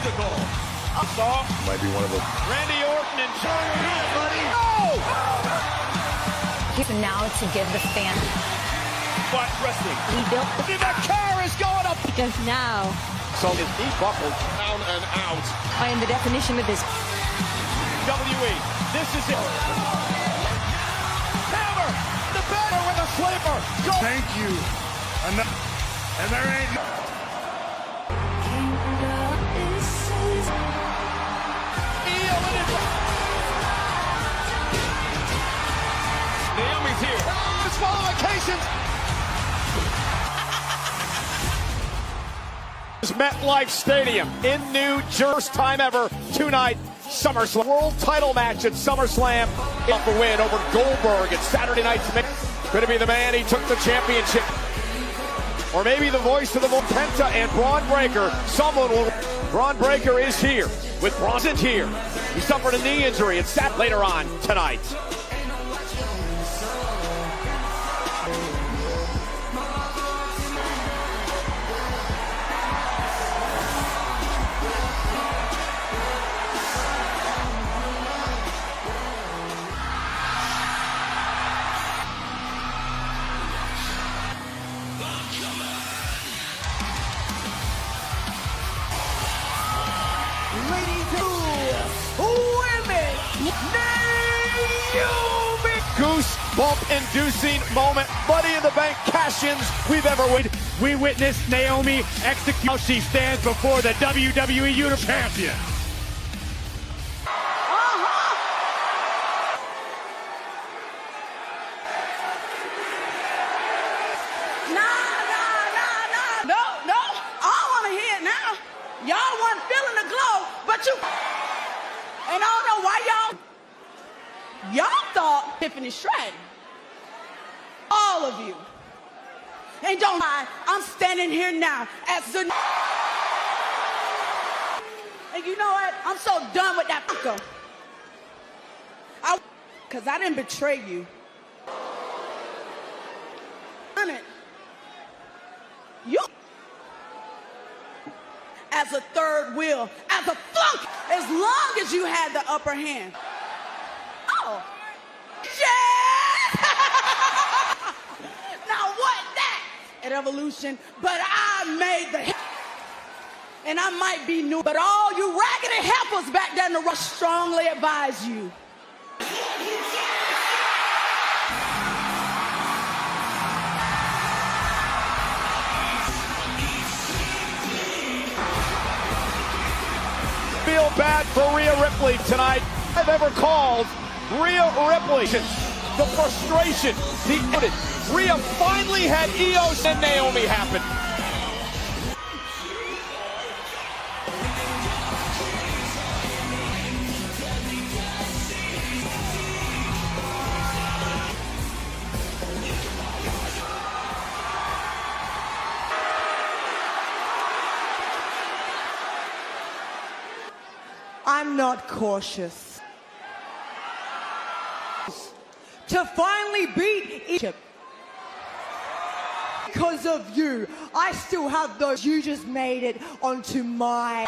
obstacle. Might be one of them. Randy Orton and John Cena, buddy. Oh! Now to give the fan. But wrestling. He built the car is going up. because now So his knee buckled down and out. I am the definition of this. WE, this is it. Hammer, the banner with a sleeper. Go. Thank you. And there ain't. Naomi's here. Disqualifications. MetLife Stadium in New Jersey. First time ever tonight. SummerSlam. World title match at SummerSlam. Up a win over Goldberg at Saturday night's match. Could it be the man he took the championship? Or maybe the voice of the Penta and Braun Breaker. Someone will. Braun Breaker is here with Braun here. He suffered a knee injury. It's sat later on tonight. Goosebump-inducing moment. Money in the Bank cash-ins we've ever witnessed. We witnessed Naomi execute how she stands before the WWE Universe Champion. No, I don't want to hear it now. Y'all weren't feeling the glow, but you. And I don't know why y'all thought Tiffany Stratton. All of you. And don't lie, I'm standing here now as the. And you know what? I'm so done with that fucker. Because I didn't betray you. You. As a third wheel, as a flunk, as long as you had the upper hand. Oh, yeah! Now what that? At Evolution, but I made the hit. And I might be new, but all you raggedy heifers back there in the rush strongly advise you. Feel bad for Rhea Ripley tonight. I've ever called Rhea Ripley. The frustration, the edit. Rhea finally had Eos and Naomi happen. I'm not cautious. To finally beat Egypt. Because of you, I still have those. You just made it onto my.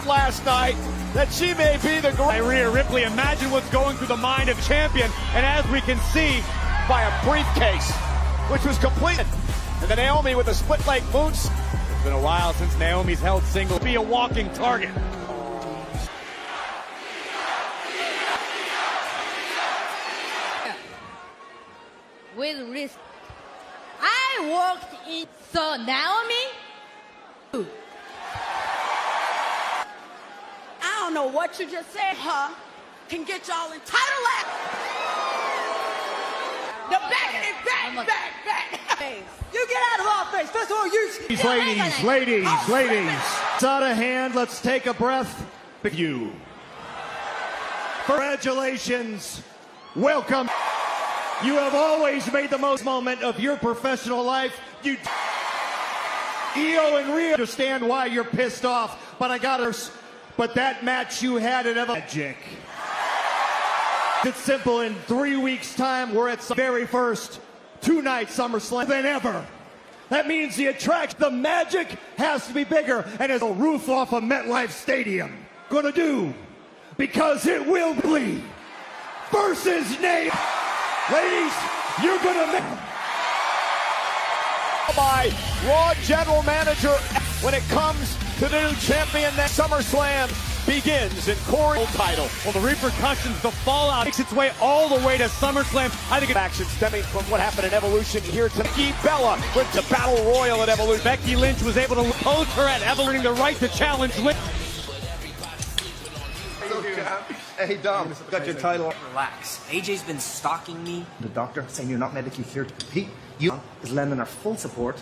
Last night, that she may be the great. Rhea Ripley, imagine what's going through the mind of the champion, and as we can see, By a briefcase, which was completed. And then Naomi with a split leg moons. it's been a while since Naomi's held single. Be a walking target. With risk. I walked in. So Naomi? I don't know what you just said, huh? Can get y'all in title lap. The back of it, back. You get out of our face. First of all, you. Ladies. It's out of hand. Let's take a breath. You. Congratulations. Welcome. You have always made the most moment of your professional life. You. Io and Rhea understand why you're pissed off, but I got her. But that match you had at Magic. It's simple. In 3 weeks' time, we're at the very first two-night SummerSlam than ever. That means the magic has to be bigger, and it's a roof off of MetLife Stadium. Gonna do, because it will be versus name. Ladies, you're gonna make by Raw General Manager when it comes to the new champion. That SummerSlam begins in Corey title. Well, the repercussions, the fallout makes its way all the way to SummerSlam. I think action stemming from what happened in Evolution here to Nikki Bella with the Battle Royal at Evolution. Becky Lynch was able to pose her at Evolution, the right to challenge Lynch. Hey Dom, got your title. Relax. AJ's been stalking me. The doctor saying you're not medically cleared to compete. You is lending her full support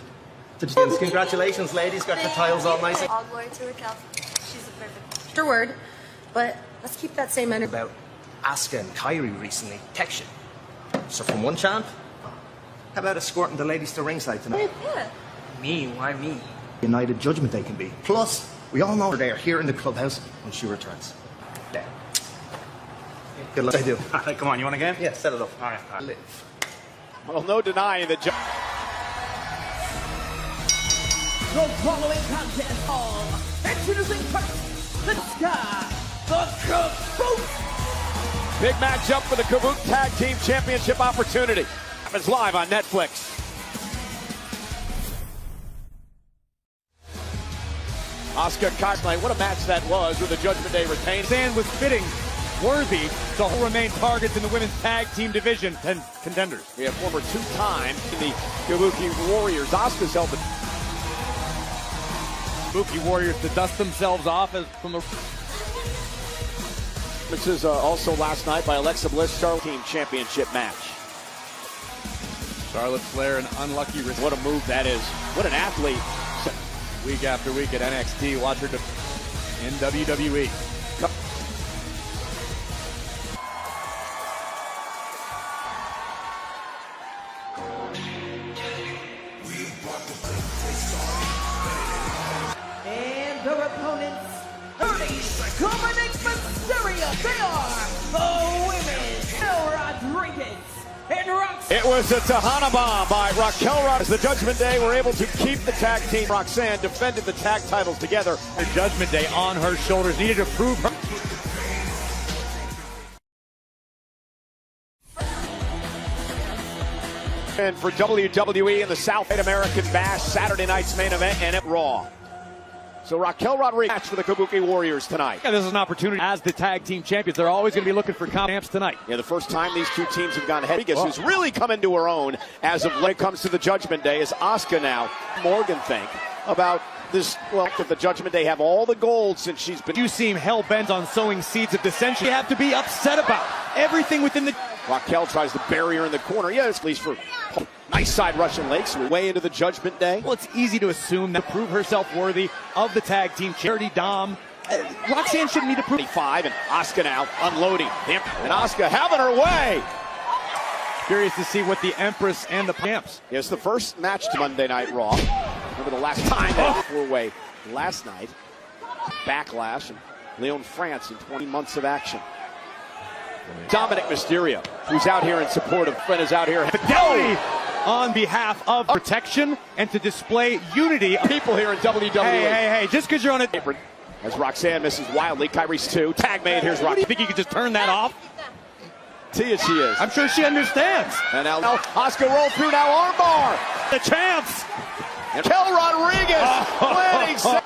to the teams. Congratulations, ladies. Got your titles all nice. All glory to Raquel. She's a perfect word, but let's keep that same energy. About Asuka and Kyrie recently. Text you. So from one champ, how about escorting the ladies to ringside tonight? Yeah. Me? Why me? United Judgment Day can be. Plus, we all know they are here in the clubhouse when she returns. Yeah. Good luck. I do. All right, come on, you want a game? Yeah, set it up. All right. Live. Well, no denying that. The following contest all introducing first the Kaboot. Big matchup for the Kaboot Tag Team Championship opportunity. It's live on Netflix. Asuka Kyrie, what a match that was with the Judgment Day retained. Sand was fitting, worthy to remain targets in the women's tag team division and contenders. We have former two-time in the Kabuki Warriors. Asuka's held the Kabuki Warriors to dust themselves off as from the. This is also last night by Alexa Bliss Charlotte Team Championship match. Charlotte Flair, an unlucky risk. What a move that is. What an athlete. Week after week at NXT, watch her in WWE. And their opponents, Dominic Mysterio. They are the women, Rodriguez and Roxanne. It was a Tahana bomb by Raquel Rodriguez. The Judgment Day were able to keep the tag team. Roxanne defended the tag titles together. The Judgment Day on her shoulders needed to prove her. And for WWE in the South American Bash, Saturday night's main event, and at Raw. So Raquel Rodriguez match for the Kabuki Warriors tonight. Yeah, this is an opportunity as the tag team champions. They're always going to be looking for champs tonight. Yeah, the first time these two teams have gone ahead. Rodriguez, who's really come into her own as of late comes to the Judgment Day, is Asuka now. Morgan think about this, well, that the Judgment Day have all the gold since she's been. You seem hell-bent on sowing seeds of dissension. You have to be upset about everything within the. Raquel tries to bury her in the corner. Yeah, at least for nice side Russian legs. We're way into the Judgment Day. Well, it's easy to assume that to prove herself worthy of the tag team charity Dom. Roxanne shouldn't need to prove. 25 and Asuka now unloading. And Asuka having her way. Curious to see what the Empress and the champs. Yeah, it's the first match to Monday Night Raw. Remember the last time that four-way last night. Backlash and Lyon, France in 20 months of action. Dominic Mysterio, who's out here in support of friend, is out here. Fidelity on behalf of protection and to display unity. People here in WWE. Hey, just because you're on it. As Roxanne misses wildly, Kyrie's two. Tag made, here's Roxanne. You think you could just turn that off? See it, she is. I'm sure she understands. And now Asuka roll through now, armbar. The champs. And Raquel Rodriguez winning.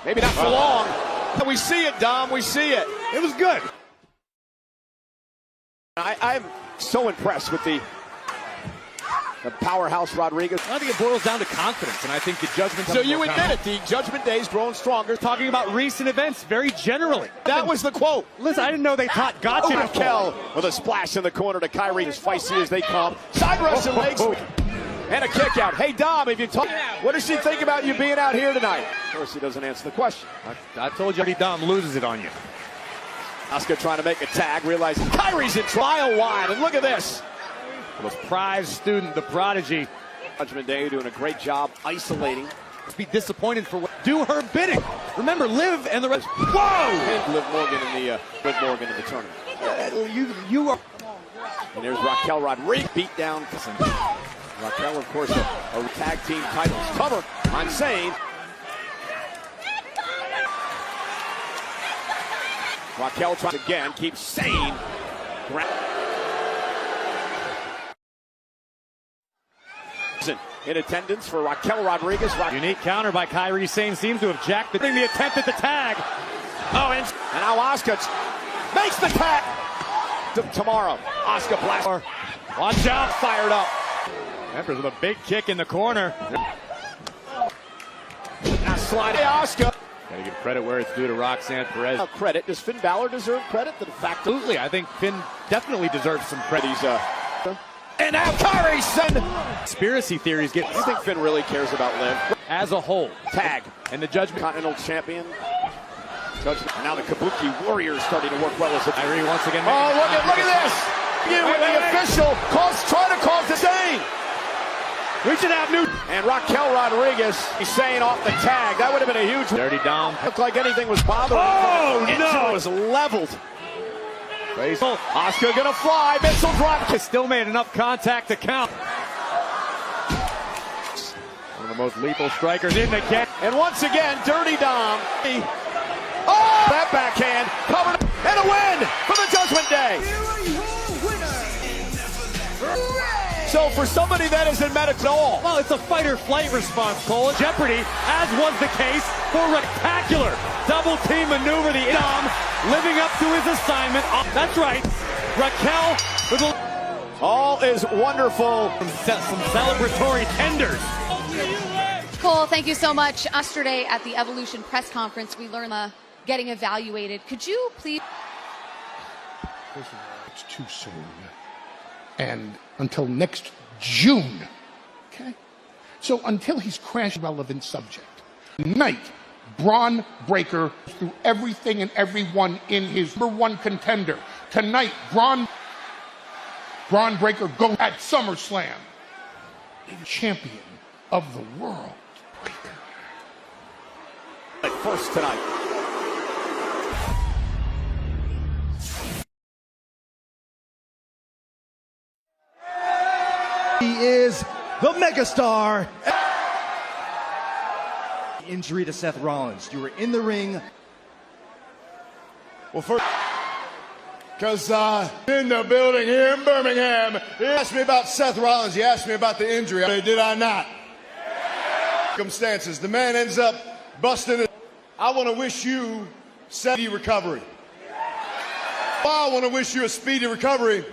Maybe not for long. We see it, Dom, we see it. It was good. I'm so impressed with the powerhouse Rodriguez. I think it boils down to confidence, and I think the Judgment. So you admit it, the Judgment Day's growing stronger. Talking about recent events very generally. That was the quote. Listen, I didn't know they taught gotcha. Raquel with a splash in the corner to Kyrie, as feisty as they come. Side Russian legs and a kick out. Hey, Dom, if you talk, what does she think about you being out here tonight? Of course, he doesn't answer the question. I told you, Dom loses it on you. Asuka trying to make a tag, realizing Kyrie's in trial wide, and look at this. The prize student, the prodigy. Judgment Day doing a great job isolating. Let's be disappointed for what. Do her bidding. Remember, Liv and the rest. Whoa! And Liv Morgan in the tournament. You are. And there's Raquel Rodriguez beat down. Raquel, of course, a tag team titles cover. I'm saying. Raquel tries again, keeps saying. In attendance for Raquel Rodriguez. Unique counter by Kairi Sane seems to have jacked the attempt at the tag. Oh, and now Asuka makes the tag. Tomorrow, Asuka Blaster. Watch out, fired up. Empress with a big kick in the corner. Now sliding Asuka. Gotta give credit where it's due to Roxanne Perez. Credit. Does Finn Balor deserve credit? The fact Absolutely. I think Finn definitely deserves some credit. He's and now Kairi Sane. Conspiracy theories get. I think Finn really cares about Liv as a whole. Tag and the Judgment Continental Champion. And now the Kabuki Warriors starting to work well as a Kairi once again. Oh, look at this! The official trying to cause the same. We should have new. And Raquel Rodriguez is saying off the tag. That would have been a huge. Dirty Dom. Looked like anything was bothering. Oh no! It was leveled. Asuka gonna fly. Missile drop. Still made enough contact to count. One of the most lethal strikers in the game. And once again, Dirty Dom. Oh! That backhand covered and a win for the Judgment Day. So for somebody that isn't medical at all. Well, it's a fight or flight response, Cole. Jeopardy, as was the case for Rectacular. Double team maneuver, the Dom living up to his assignment. That's right, Raquel with all is wonderful. Some celebratory tenders. Cole, thank you so much. Yesterday at the Evolution press conference, we learned getting evaluated. Could you please? First of all, it's too soon. And until next June, okay? So until he's crashed relevant subject. Tonight, Braun Breaker through everything and everyone in his #1 contender. Tonight, Braun Breaker go at SummerSlam. Champion of the world. First tonight. He is the megastar. Injury to Seth Rollins. You were in the ring. Well, first, because in the building here in Birmingham, he asked me about Seth Rollins. He asked me about the injury. Did I not? Circumstances. The man ends up busting it. I want to wish you speedy recovery. I want to wish you a speedy recovery.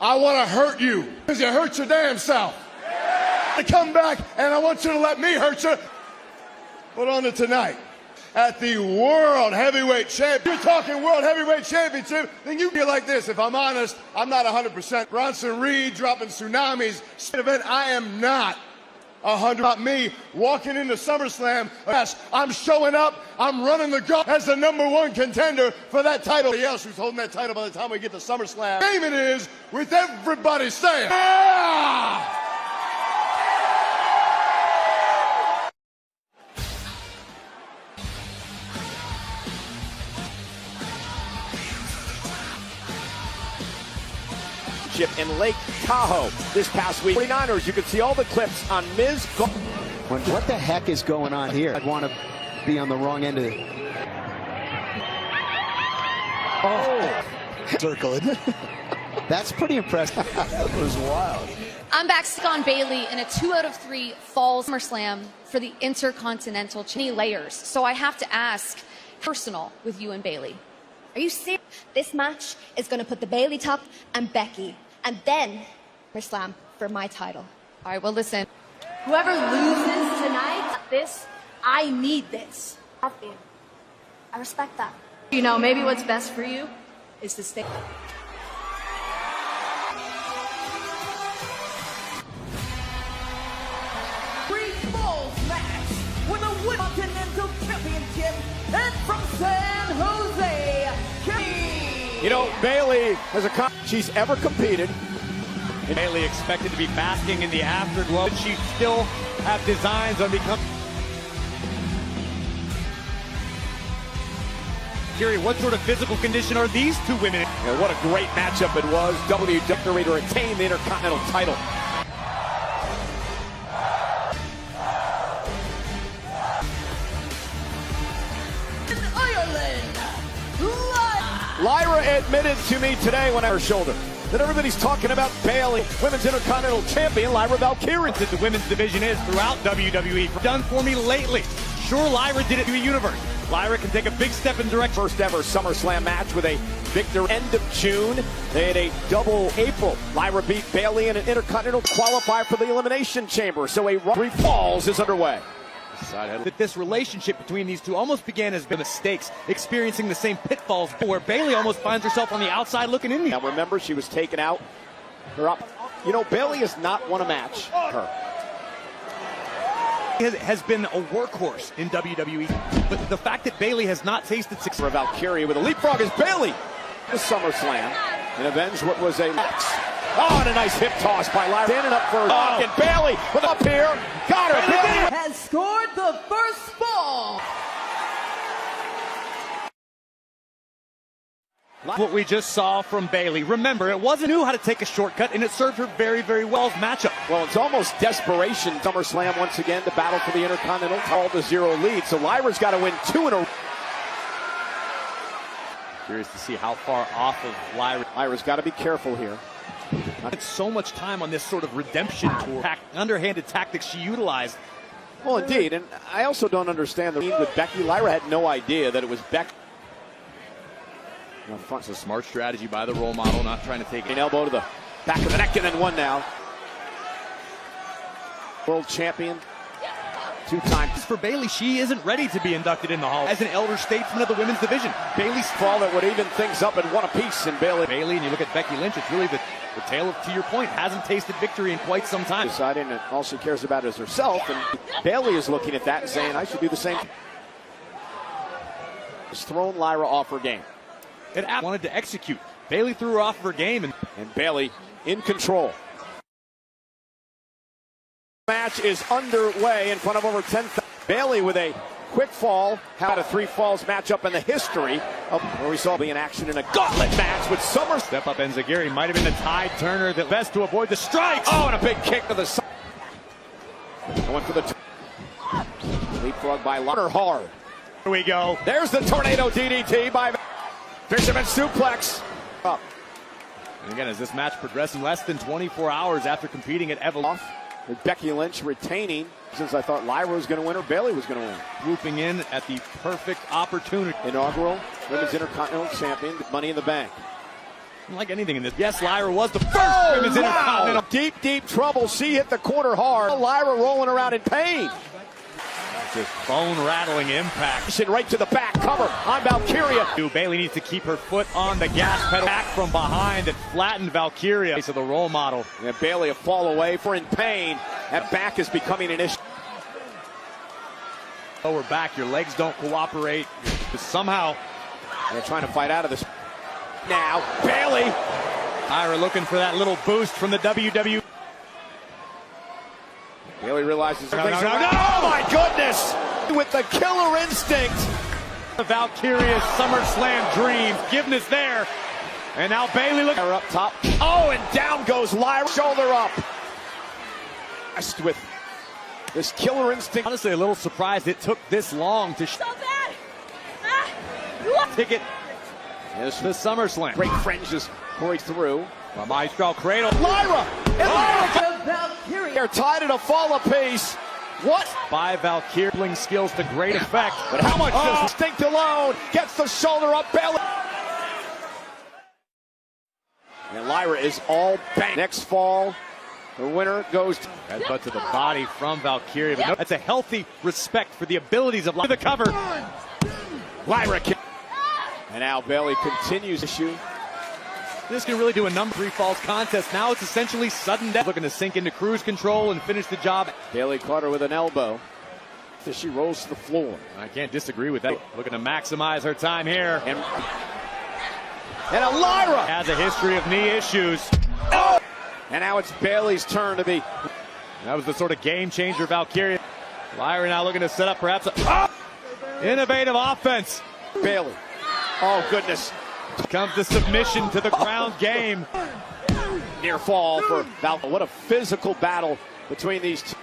I want to hurt you because you hurt your damn self. To come back and I want you to let me hurt you. But on to tonight at the World Heavyweight Championship. You're talking World Heavyweight Championship, then you feel like this. If I'm honest, I'm not 100%. Bronson Reed dropping tsunamis. Event, I am not 100%. About me walking into SummerSlam. Yes, I'm showing up. I'm running the go as the #1 contender for that title. Somebody else who's holding that title by the time we get to SummerSlam. Game it is with everybody saying, "Ah!" In Lake Tahoe this past week. 49ers, you can see all the clips on Miz. What the heck is going on here? I'd want to be on the wrong end of it. Oh, circling. That's pretty impressive. That was wild. I'm back on Bailey in a 2 out of 3 Falls SummerSlam for the Intercontinental layers. So I have to ask, personal with you and Bailey. Are you serious? This match is going to put the Bailey top and Becky, and then SummerSlam for my title. All right, well, listen. Whoever loses tonight, I need this. I respect that. You know, maybe what's best for you is to stay. Falls match with a Continental Championship and from San Jose. You know, Bailey has she's ever competed. And Bailey expected to be basking in the afterglow. She still have designs on becoming. Valkyrie, what sort of physical condition are these two women in? Yeah, what a great matchup it was. WWE to retain the Intercontinental title. Lyra admitted to me today when I her shoulder that everybody's talking about Bayley, Women's Intercontinental Champion, Lyra Valkyrie. That the women's division is throughout WWE. Done for me lately. Sure, Lyra did it to a universe. Lyra can take a big step in direct. First ever SummerSlam match with a victor end of June. They had a double April. Lyra beat Bayley in an Intercontinental qualifier for the Elimination Chamber. So a three falls is underway. That this relationship between these two almost began as mistakes, experiencing the same pitfalls where Bayley almost finds herself on the outside looking in. Now remember, she was taken out. You know, Bayley has not won a match. Her has been a workhorse in WWE, but the fact that Bayley has not tasted success. For Valkyrie with a leapfrog is Bayley. The SummerSlam and avenge what was a match. Oh, and a nice hip toss by Lyra. Standing up for and Bayley with up here. Got her. Bayley has scored the first fall. What we just saw from Bayley. Remember, it wasn't knew how to take a shortcut, and it served her very, very well as matchup. Well, it's almost desperation. SummerSlam once again to battle for the Intercontinental. All the 0 lead, so Lyra's got to win 2 in a row. Curious to see how far off of Lyra. Lyra's got to be careful here. Not so much time on this sort of redemption tour. Underhanded tactics she utilized. Well, indeed, and I also don't understand the lead with Becky. Lyra had no idea that it was Becky. It's a smart strategy by the role model, not trying to take an elbow to the back of the neck and then one now. World champion. 2 times. For Bayley, she isn't ready to be inducted in the Hall as an elder statesman of the women's division. Bayley's fall that would even things up in one apiece in Bayley. And you look at Becky Lynch, it's really the tale of, to your point, hasn't tasted victory in quite some time. Deciding that all she cares about is herself, and Bayley is looking at that and saying, I should do the same. Has thrown Lyra off her game. It wanted to execute. Bayley threw her off of her game, and Bayley in control. Match is underway in front of over 10,000. Bayley with a quick fall. Had a 3 falls matchup in the history of where we saw in action in a gauntlet match with Summer. Step up Enziguri might have been the tide turner that best to avoid the strikes. Oh, and a big kick to the side. Went for the leapfrog by Lyra hard. Here we go. There's the tornado DDT by Fisherman suplex. Up. And again, as this match progressing less than 24 hours after competing at Evolution. With Becky Lynch retaining, since I thought Lyra was going to win or Bayley was going to win. Swooping in at the perfect opportunity. Inaugural Women's Intercontinental Champion, Money in the Bank. Like anything in this. Yes, Lyra was the first Women's Intercontinental. Deep, deep trouble. She hit the corner hard. Lyra rolling around in pain. Just bone-rattling impact. Right to the back, cover on Valkyrie. Bayley needs to keep her foot on the gas pedal. Back from behind and flattened Valkyrie. So the role model. And Bayley a fall away for in pain. That back is becoming an issue. Lower back, your legs don't cooperate. Somehow. They're trying to fight out of this. Now, Bayley. Lyra looking for that little boost from the WWE. Bayley realizes no, oh my goodness! With the killer instinct. The Valkyria's SummerSlam dream. Forgiveness there. And now Bayley looking up top. Oh, and down goes Lyra. Shoulder up. With this killer instinct. Honestly, a little surprised it took this long to ticket. It's the SummerSlam. Great fringes pouring through. A maestral cradle. Lyra! And Lyra! They're tied in a fall apiece. What? By Valkyrie skills to great effect. But how much does instinct alone gets the shoulder up? Bayley. And Lyra is all bang. Next fall, the winner goes to headbutt to the body from Valkyrie. But no, that's a healthy respect for the abilities of Lyra. The cover. Lyra kick. And now Bayley continues issue. This can really do a number 3 falls contest. Now it's essentially sudden death. Looking to sink into cruise control and finish the job. Bayley caught her with an elbow as she rolls to the floor. I can't disagree with that. Looking to maximize her time here. And a Lyra has a history of knee issues. Oh! And now it's Bayley's turn to be. That was the sort of game changer Valkyrie. Lyra now looking to set up perhaps a innovative offense. Bayley. Oh, goodness. Comes the submission to the ground game. Near fall for Val. What a physical battle between these two.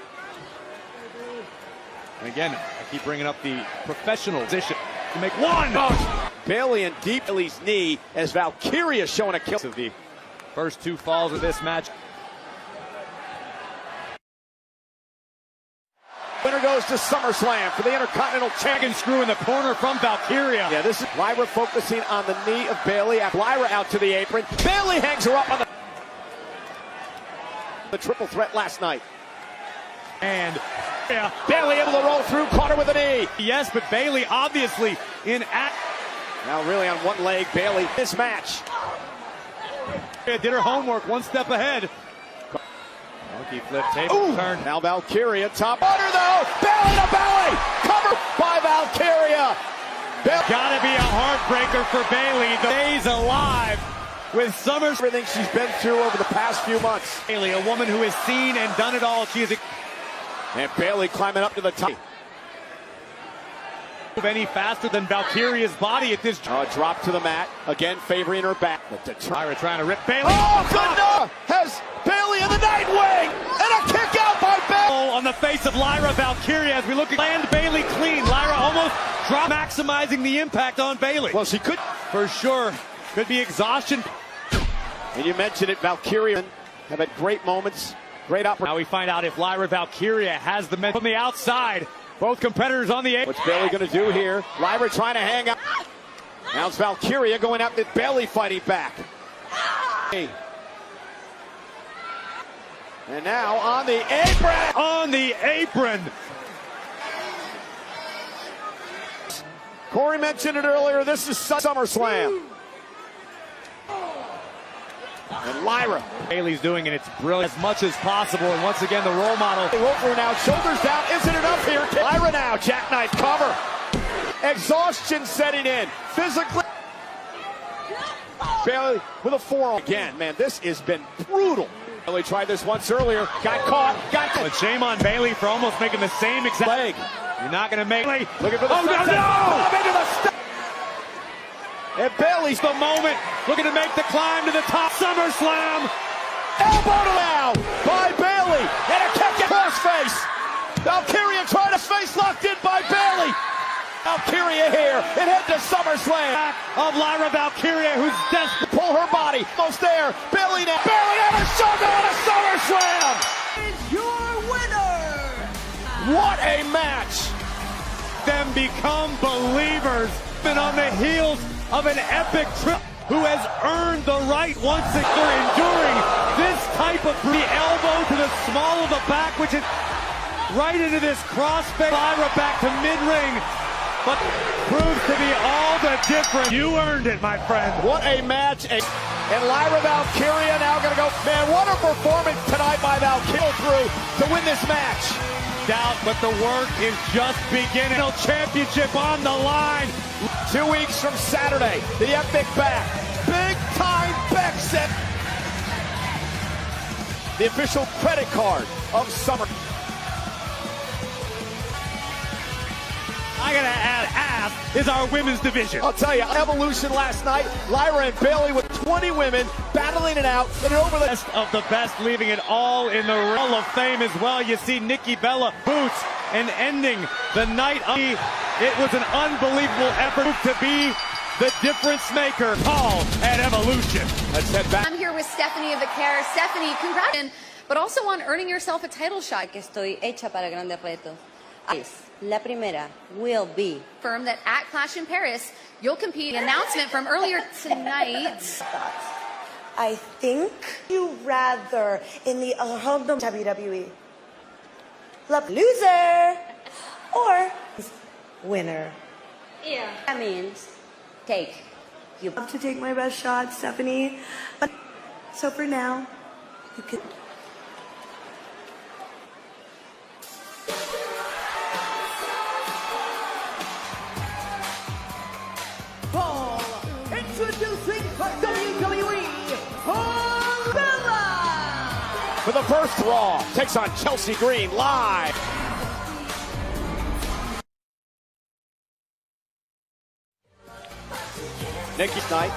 And again, I keep bringing up the professional position to make one. Oh, Bailey in deep Bailey's knee as Valkyria showing a kill. Of the first two falls of this match. Winner goes to SummerSlam for the Intercontinental Champion. Screw in the corner from Valkyria. Yeah, this is Lyra focusing on the knee of Bailey. Lyra out to the apron. Bailey hangs her up on the triple threat last night. And yeah, Bailey able to roll through, caught her with a knee. Yes, but Bailey obviously in act. Now really on one leg, Bailey. This match. Did her homework, one step ahead. Monkey flip, table turn. Now Valkyria, top order though. Belly to belly. Covered by Valkyria. Gotta be a heartbreaker for Bailey. The day's alive with Summers. Everything she's been through over the past few months. Bailey, a woman who has seen and done it all. She is and Bailey climbing up to the top. Any faster than Valkyria's body at this. Drop to the mat. Again, favoring her back. Lyra trying to rip Bailey. Oh, good enough. Has Bailey in the Nightwing. And a kick out by Bailey. On the face of Lyra Valkyria as we look at land Bailey clean. Lyra almost drop, maximizing the impact on Bailey. Well, she could. For sure. Could be exhaustion. And you mentioned it, Valkyria have had great moments. Great opportunity. Now we find out if Lyra Valkyria has the men from the outside. Both competitors on the apron. What's Bailey going to do here? Lyra trying to hang out. Now it's Valkyria going after Bailey fighting back. And now on the apron. On the apron. Corey mentioned it earlier. This is SummerSlam. And Lyra. Bailey's doing it. It's brilliant as much as possible. And once again, the role model. Roper now, shoulders down. Isn't enough here? Lyra now, jackknife cover. Exhaustion setting in. Physically. Bailey with a forearm. Again, man, this has been brutal. Bailey tried this once earlier. Got caught. But shame on Bailey for almost making the same exact leg. You're not going to make. Looking for the into the step. And Bailey's the moment, looking to make the climb to the top. SummerSlam. Elbow now by Bailey. And a kick at crossface. Valkyria trying to face locked in by Bailey. Valkyria here and head to SummerSlam. Back of Lyra Valkyria, who's desperate. Pull her body. Almost there. Bailey now. Bailey on a shoulder on a SummerSlam. Is your winner. What a match. Them become believers. Been on the heels of an epic trip, who has earned the right once again for enduring this type of the elbow to the small of the back, which is right into this crossface. Lyra back to mid-ring, but proves to be all the difference. You earned it, my friend. What a match. And Lyra Valkyria now going to go, man, what a performance tonight by Valkyria through to win this match. Doubt, but the work is just beginning. Championship on the line. 2 weeks from Saturday, the Epic back. Big time back set. The official credit card of Summer. I gotta ask is our women's division. I'll tell you, Evolution last night, Lyra and Bailey with 20 women battling it out and over the best of the best, leaving it all in the Hall of Fame as well. You see Nikki Bella boots and ending the night. It was an unbelievable effort to be the difference maker. Paul at Evolution. Let's head back. I'm here with Stephanie of the Care. Stephanie, congrats, but also on earning yourself a title shot. Que estoy hecha para grandes retos. La primera will be firm that at Clash in Paris, you'll compete. The announcement from earlier tonight. I think you rather in the WWE. Loser or winner. Yeah. That means take. You have to take my best shot, Stephanie. But so for now, you can. Introducing WWE Bella. For the first Raw, takes on Chelsea Green live. Nikki tonight,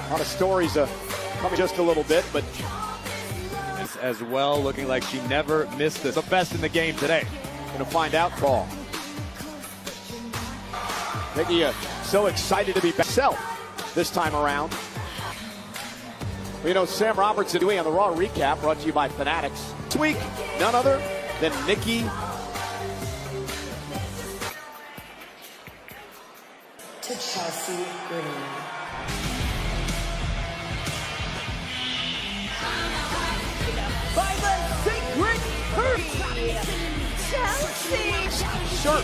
a lot of stories coming just a little bit, but as well, looking like she never missed this. The best in the game today. Gonna find out, Paul. Nikki so excited to be back herself this time around. Well, you know, Sam Robertson doing on the Raw recap, brought to you by Fanatics. This week, none other than Nikki. To Chelsea Green. By the secret Chelsea. Sure.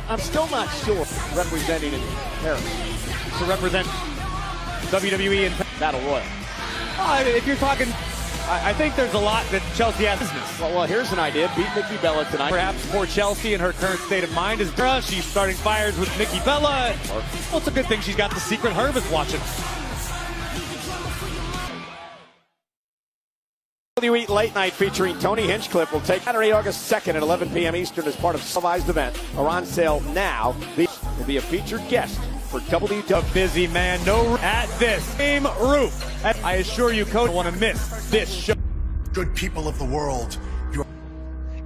I'm still not sure representing in Paris. To represent WWE and Battle Royal. If you're talking, I think there's a lot that Chelsea has business. Well, here's an idea. Beat Nikki Bella tonight. Perhaps for Chelsea in her current state of mind is she's starting fires with Nikki Bella. Well, it's a good thing she's got the secret Hervis watching. WWE Late Night featuring Tony Hinchcliffe will take Saturday, August 2nd at 11 p.m. Eastern as part of a televised event. Are on sale now. Will be a featured guest for WWE. Busy man, no at this same roof. I assure you, Coach, want to miss this show. Good people of the world,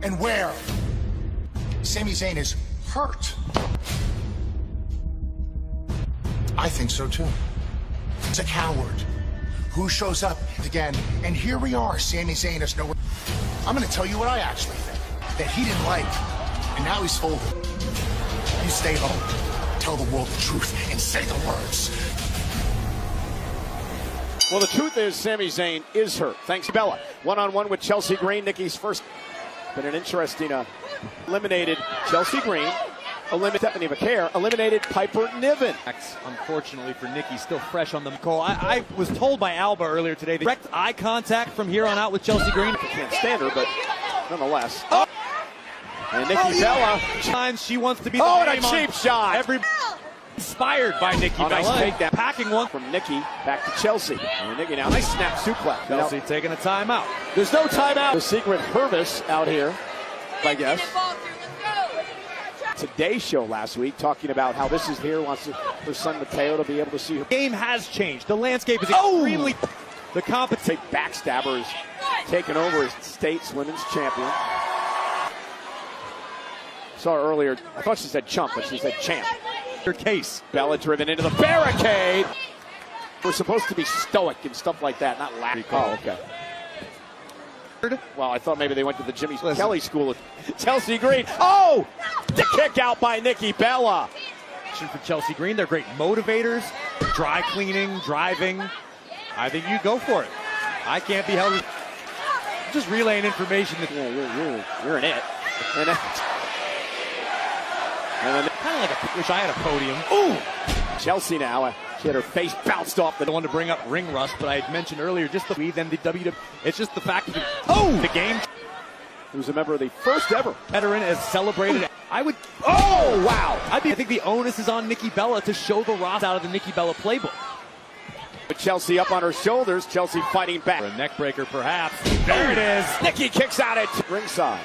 and where Sami Zayn is hurt. I think so too. It's a coward who shows up again, and here we are. Sami Zayn is nowhere. I'm going to tell you what I actually think that he didn't like, and now he's folded. You stay home, tell the world the truth, and say the words. Well, the truth is Sami Zayn is hurt. Thanks to Bella. One-on-one with Chelsea Green, Nikki's first. Been an interesting eliminated Chelsea Green, eliminated Stephanie McCare, eliminated Piper Niven. Unfortunately for Nikki, still fresh on the call. I was told by Alba earlier today that direct eye contact from here on out with Chelsea Green. I can't stand her, but nonetheless. Oh. And Nikki Bella. Times she wants to be the and a cheap shot. Inspired by Nikki Bella. Nice takedown. Packing one from Nikki back to Chelsea. And Nikki now, nice snap suplex. Chelsea taking a timeout. There's no timeout. The secret Hervis out here, I guess. Today show last week talking about how this is here, wants her son Mateo to be able to see her. The game has changed. The landscape is extremely. The competition. Backstabber is taking over as state's women's champion. Saw her earlier. I thought she said chump, but she said champ. Her case. Bella driven into the barricade. We're supposed to be stoic and stuff like that, not laugh. Oh, okay. Well, I thought maybe they went to the Jimmy Kelly school of Chelsea Green. Oh! The kick out by Nikki Bella. For Chelsea Green, they're great motivators, dry cleaning, driving. I think you go for it. I can't be held. Just relaying information that you're in it. And then kind of like wish I had a podium. Ooh! Chelsea now. She had her face bounced off. I don't want to bring up ring rust, but I had mentioned earlier just the WWE. It's just the fact that the game. Who's a member of the first ever veteran has celebrated. Ooh. I would. Oh wow! I think the onus is on Nikki Bella to show the roster out of the Nikki Bella playbook. With Chelsea up on her shoulders, Chelsea fighting back. For a neck breaker, perhaps. There it is. Nikki kicks out at ringside.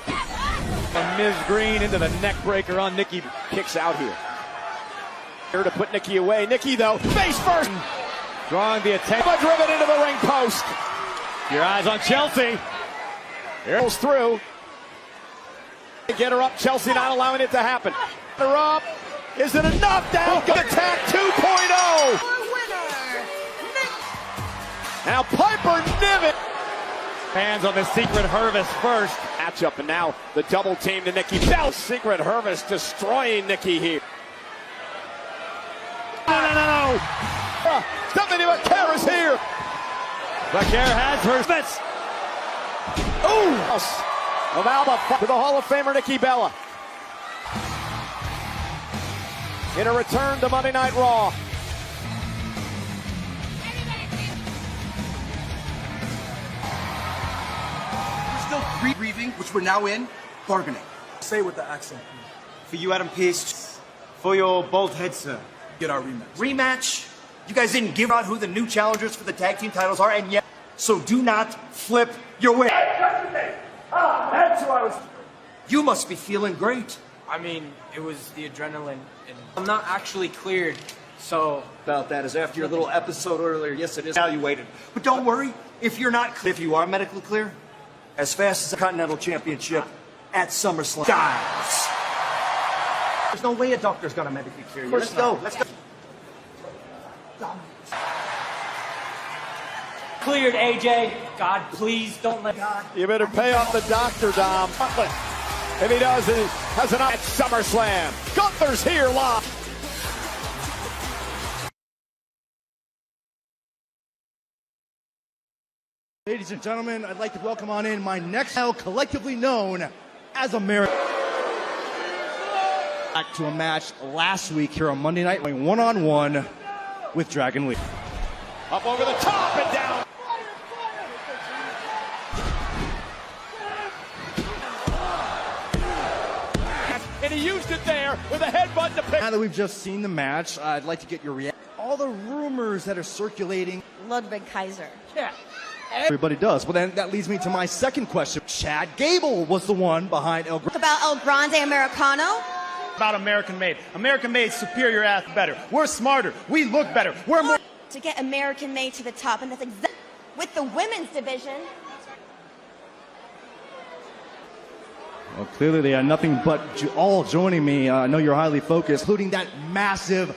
From Ms. Green into the neck breaker on Nikki. Kicks out here. Here to put Nikki away. Nikki, though, face first. Drawing the attention. Driven into the ring post. Your eyes on Chelsea. Here goes through. Get her up. Chelsea not allowing it to happen. Get her up. Is it enough? Down. Attack 2.0. Now Piper Niven. Hands on the secret Hervis first. Matchup, and now the double team to Nikki Bella. Secret Hervis destroying Nikki here. No. Stephanie McCare is here. McCare has Hervis. Ooh! Of Alba to the Hall of Famer Nikki Bella. In a return to Monday Night Raw. Grieving, which we're now in, bargaining. Say with the accent. For you, Adam Pearce. For your bald head, sir. Get our rematch. Rematch? You guys didn't give out who the new challengers for the tag team titles are, and yet, so do not flip your way. That's who I was. You must be feeling great. I mean, it was the adrenaline. And I'm not actually cleared So, about that is after your little episode earlier, yes, it is evaluated. But don't worry, if you are medically clear, as fast as the Continental Championship at SummerSlam. Guys! There's no way a doctor's gonna medically clear you. Let's go. Cleared, AJ. God, please don't let God. You better pay off the doctor, Dom. If he does, he has an eye at SummerSlam. Gunther's here live. Ladies and gentlemen, I'd like to welcome on in my next now collectively known as America. Back to a match last week here on Monday night, going one-on-one with Dragon Lee. Up over the top and down. And he used it there with a headbutt to pick. Now that we've just seen the match, I'd like to get your reaction. All the rumors that are circulating. Ludwig Kaiser. Yeah. Everybody does. Well, then that leads me to my second question. Chad Gable was the one behind El Grande. About El Grande Americano? About American Made. American Made superior athlete better. We're smarter. We look better. We're more. To get American Made to the top, and that's exactly with the women's division. Well, clearly they are nothing but all joining me. I know you're highly focused, including that massive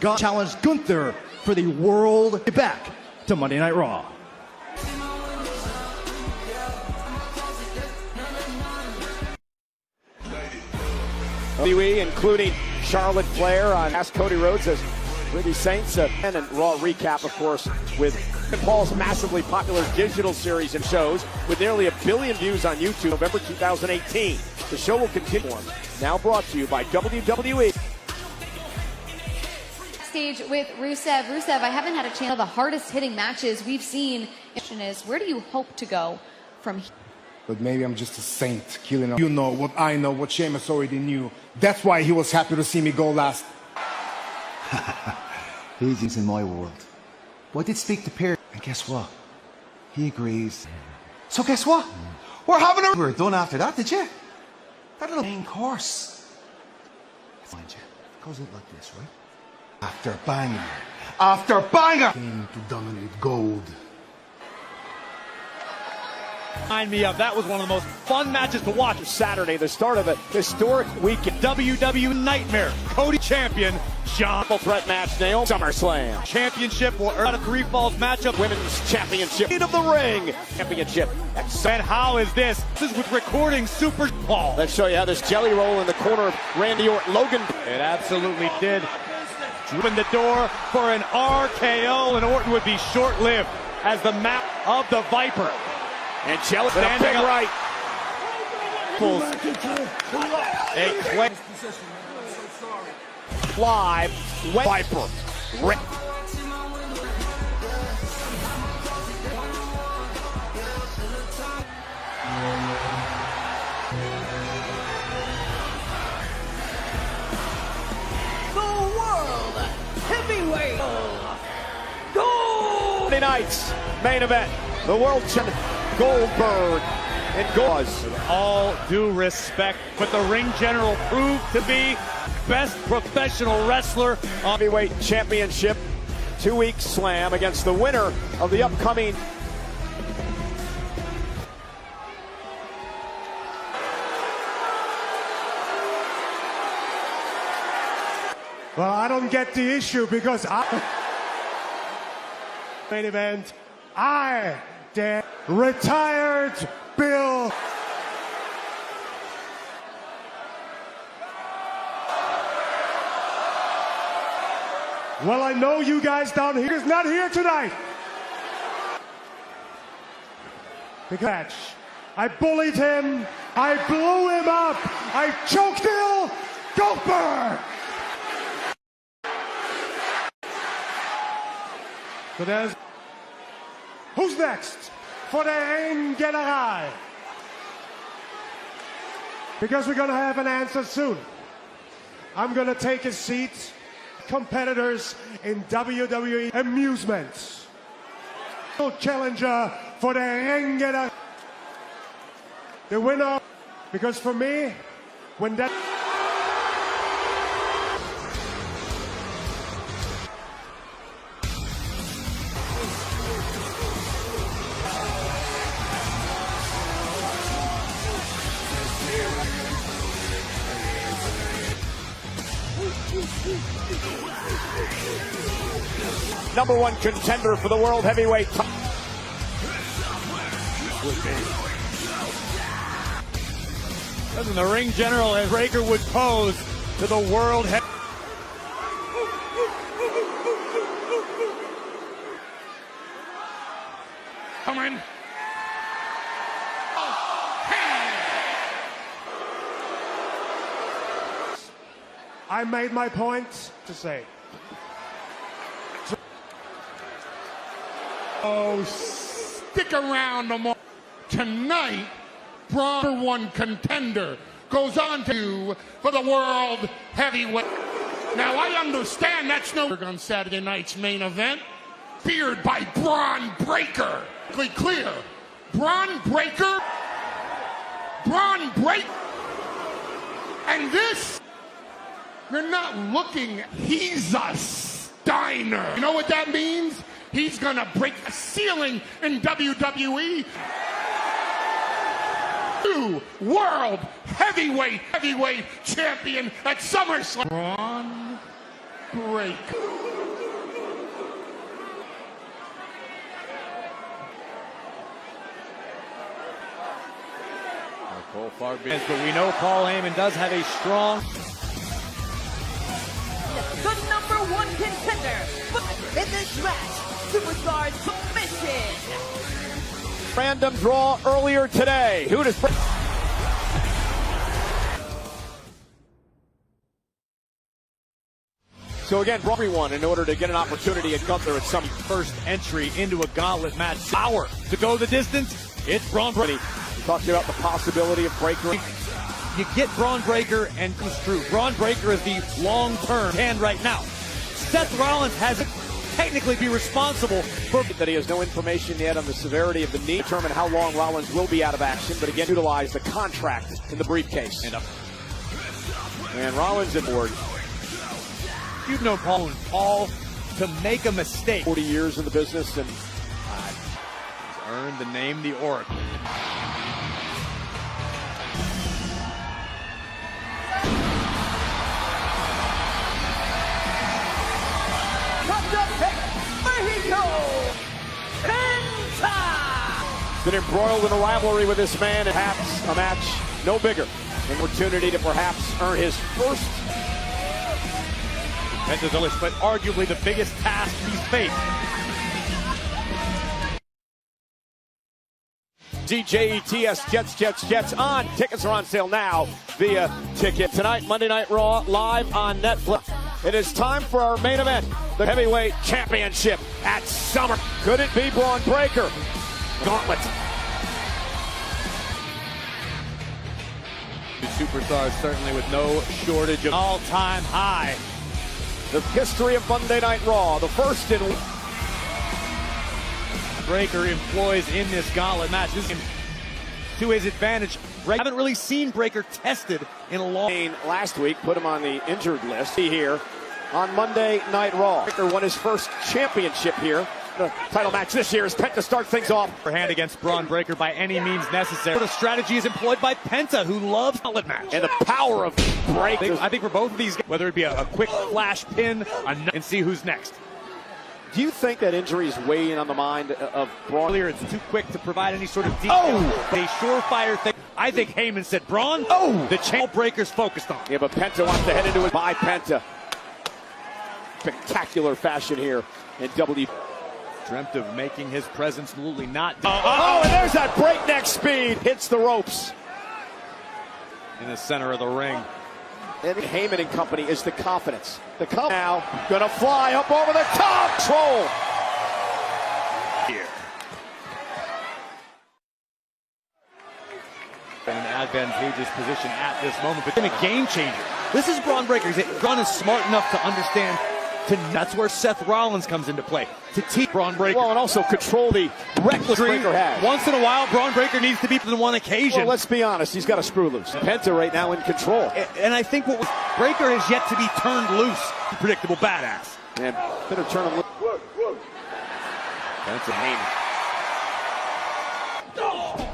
challenge Gunther for the world. Back to Monday Night Raw. WWE, including Charlotte Flair on Ask Cody Rhodes as Ruby Saints, and a Raw recap, of course, with Paul's massively popular digital series and shows with nearly 1 billion views on YouTube, November 2018. The show will continue. Now brought to you by WWE. Stage with Rusev. Rusev, I haven't had a chance. One of the hardest hitting matches we've seen. The question is, where do you hope to go from here? But maybe I'm just a saint, killing. You know what I know, what Sheamus already knew. That's why he was happy to see me go last. He's in my world. Well, I did speak to Perry, and guess what? He agrees. So guess what? We're having a... We're done after that, did you? That little main course. Mind you, it goes out like this, right? After banger. After banger! Came to dominate gold. Remind me of that was one of the most fun matches to watch. Saturday, the start of a historic weekend. WWE Nightmare, Cody champion, John. Triple threat match, Naomi. SummerSlam. Championship will earn a 3 falls matchup. Women's championship. Of the ring. Championship. And how is this? This is with recording Super Paul. Let's show you how this jelly roll in the corner of Randy Orton. Logan. It absolutely did. Open the door for an RKO, and Orton would be short-lived as the map of the Viper. And Jelly standing right. Pulls a quick live Viper. The world heavyweight Monday night's main event. The world champion. Goldberg and Gauze. With all due respect, but the ring general proved to be best professional wrestler on heavyweight championship 2-week slam against the winner of the upcoming. Well, I don't get the issue because main event, retired Bill. Well, I know you guys down here is not here tonight. Because I bullied him, I blew him up, I choked Bill Goldberg. So there's... Who's next for the Ring General? Because we're going to have an answer soon. I'm going to take a seat. Competitors in WWE Amusements. Challenger for the Ring General. The winner, because for me, when that... #1 contender for the World Heavyweight title. Doesn't the ring general as Breaker would pose to the World Heavyweight. Coming. I made my point to say. Oh, stick around no more. Tonight, Braun #1 contender goes on to for the World Heavyweight. Now, I understand that's no on Saturday night's main event. Feared by Braun Breaker. Clear. Braun Breaker. And this, you're not looking, he's a Steiner. You know what that means? He's gonna break the ceiling in WWE. New World Heavyweight Champion at SummerSlam. Braun Breaker. Cole far beyond, but we know Paul Heyman does have a strong. The #1 contender in this match, superstar submission. Random draw earlier today. Who does? So again, everyone, in order to get an opportunity at Gunther at some first entry into a gauntlet match. Power to go the distance. It's Braun Breaker. We talked about the possibility of Breaker. You get Braun Breaker, and it's true. Braun Breaker is the long-term hand right now. Seth Rollins has to technically be responsible for that. He has no information yet on the severity of the knee. Determine how long Rollins will be out of action, but again, utilize the contract in the briefcase. And Rollins at board. You've known Paul to make a mistake. 40 years in the business, and he's earned the name the Oracle. Been embroiled in a rivalry with this man, and perhaps a match no bigger. An opportunity to perhaps earn his first. Penta's the list, but arguably the biggest task he's faced. DJETS Jets on. Tickets are on sale now via Ticket. Tonight, Monday Night Raw, live on Netflix. It is time for our main event, the Heavyweight Championship at Summer. Could it be Braun Breaker? Gauntlet. The superstars certainly with no shortage of all-time high. The history of Monday Night Raw, the first in Breaker employs in this gauntlet match. This is to his advantage. Haven't really seen Breaker tested in a long time. Last week, put him on the injured list. Here on Monday Night Raw. Breaker won his first championship here. The title match this year is Penta start things off. For hand against Braun Breaker by any means necessary. The strategy is employed by Penta, who loves gauntlet match. And the power of Breaker. I think for both of these guys, whether it be a quick flash pin and see who's next. Do you think that injury is weighing on the mind of Braun? Earlier, it's too quick to provide any sort of detail. A surefire thing. I think Heyman said, Braun, the chain Breaker's focused on. Yeah, but Penta wants to head into it by Penta. Spectacular fashion here in WWE. Dreamt of making his presence absolutely not. And there's that breakneck speed. Hits the ropes. In the center of the ring. And Heyman and company is the confidence. The confidence now gonna fly up over the top. Troll. Here. In an advantageous position at this moment, but in a game changer. This is Braun Breaker. Braun is smart enough to understand. That's where Seth Rollins comes into play. To teach Braun Breaker. Well, and also control the reckless Breaker has. Once in a while, Braun Breaker needs to be on one occasion. Well, let's be honest. He's got a screw loose. Penta right now in control. And I think Breaker has yet to be turned loose. Predictable badass. And better turn him loose. Penta Heyman.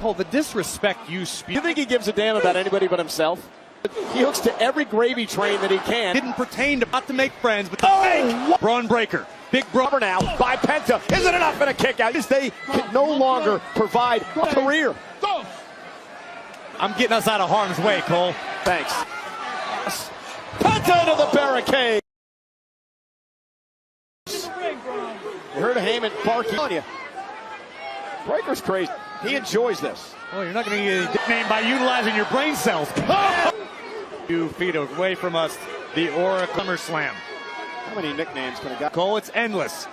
Oh, the disrespect you speak. You think he gives a damn about anybody but himself? He hooks to every gravy train that he can. Didn't pertain to not to make friends, but Braun Breaker big brother now by Penta. Isn't enough in a kick out? They can no longer provide a career. I'm getting us out of harm's way, Cole. Thanks. Penta into the barricade. You heard Heyman barking on you. Breaker's crazy. He enjoys this. Oh, you're not going to get a nickname by utilizing your brain cells. Oh! 2 feet away from us, the Oracle SummerSlam. How many nicknames can a guy? Cole, it's endless.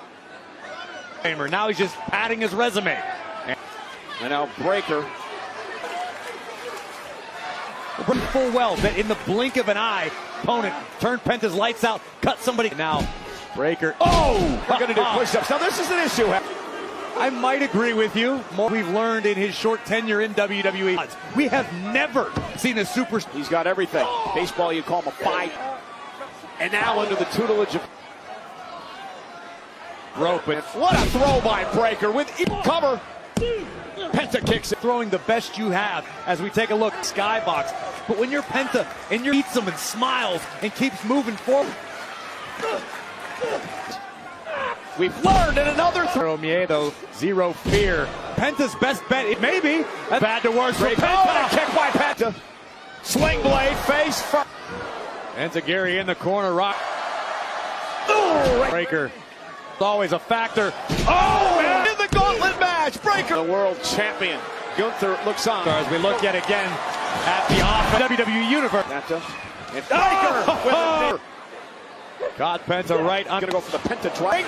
Now he's just padding his resume. And now Breaker. Full well that in the blink of an eye, opponent turned Penta's lights out, cut somebody. Now, Breaker. Oh! We're going to do push-ups. Now, this is an issue. I might agree with you. More we've learned in his short tenure in WWE. We have never seen a super. He's got everything. Baseball, you call him a fight. And now under the tutelage of rope. And what a throw by Breaker with cover. Penta kicks it. Throwing the best you have as we take a look at Skybox. But when you're Penta and you eats them and smiles and keeps moving forward. We've learned in another throw. Miedo, zero fear. Penta's best bet, it may be. That's bad to worse for Penta. Oh, kick by Penta. Sling blade, face front. Enziguri in the corner, rock. Ooh, Breaker, always a factor. Oh, man! In the gauntlet match, Breaker. The world champion, Gunther looks on. As we look yet again at the WWE Universe. And Breaker with a got Penta right. I'm going to go for the Penta drive.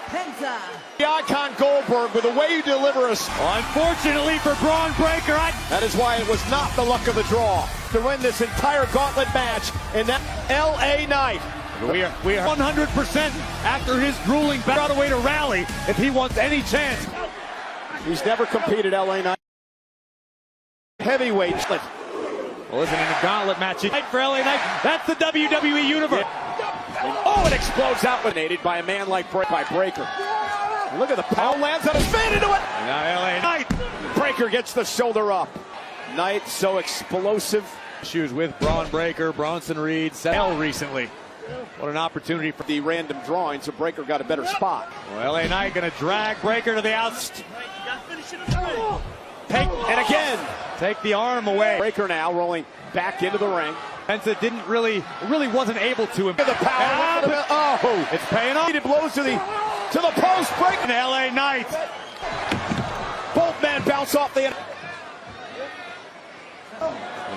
Penta. The icon Goldberg with the way you deliver us. Unfortunately for Braun Breaker. That is why it was not the luck of the draw to win this entire gauntlet match in that LA night. We are 100% after his grueling battle way to rally if he wants any chance. He's never competed LA night. Heavyweight. Well, isn't in a gauntlet match for LA Knight? That's the WWE Universe. Oh, it explodes out, dominated by a man like Breaker. Look at the power lands on his feet into it. And now LA Knight. Breaker gets the shoulder up. Knight so explosive. Issues with Braun Breaker, Bronson Reed, Sell recently. What an opportunity for the random drawing, so Breaker got a better spot. Well, LA Knight going to drag Breaker to the outside. And again. Take the arm away. Breaker now rolling back into the ring. Penta really wasn't able to. The power. Oh, it's paying off. It blows to the post. Breaker. And LA Knight. Both men bounce off the.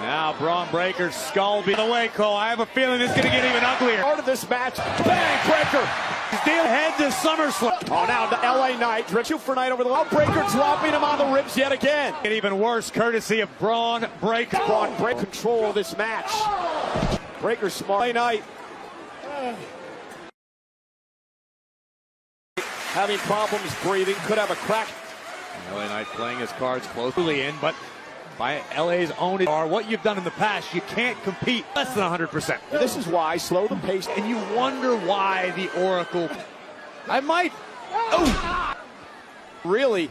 Now Braun Breaker's skull being away, Cole. I have a feeling it's going to get even uglier. Part of this match. Bang, Breaker. Deal head to SummerSlam. Oh, now the LA Knight. Shoot for Knight over the wall. Breaker dropping him on the ribs yet again. And even worse, courtesy of Braun Breaker. Braun Breaker control of this match. Breaker smart. LA Knight. Having problems breathing. Could have a crack. LA Knight playing his cards closely in, but by LA's own what you've done in the past, you can't compete less than 100%. This is why slow the pace. And you wonder why the Oracle. Really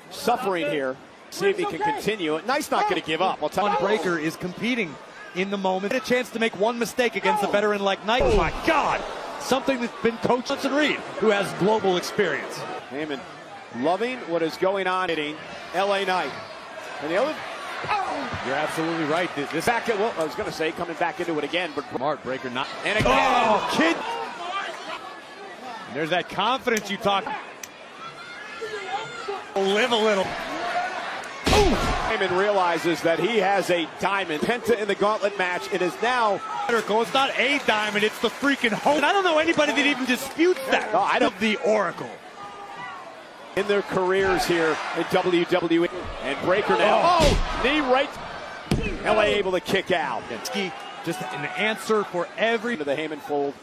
suffering here. See if he can continue. Knight's not going to give up. Braun Breaker is competing in the moment. A chance to make one mistake against a veteran like Knight. Oh my God! Something that's been coached Bronson Reed, who has global experience. Heyman loving what is going on hitting LA Knight. And the other. You're absolutely right. This back at, well, I was going to say coming back into it again, but smart Breaker not. And again, kid. And there's that confidence you talk. Live a little. Heyman realizes that he has a diamond. Penta in the gauntlet match. It is now. It's not a diamond. It's the freaking hope. And I don't know anybody that even disputes that. No, I don't. The Oracle. In their careers here in WWE. And Breaker now. Oh, knee right. LA able to kick out. Just an answer for every. To the Heyman fold.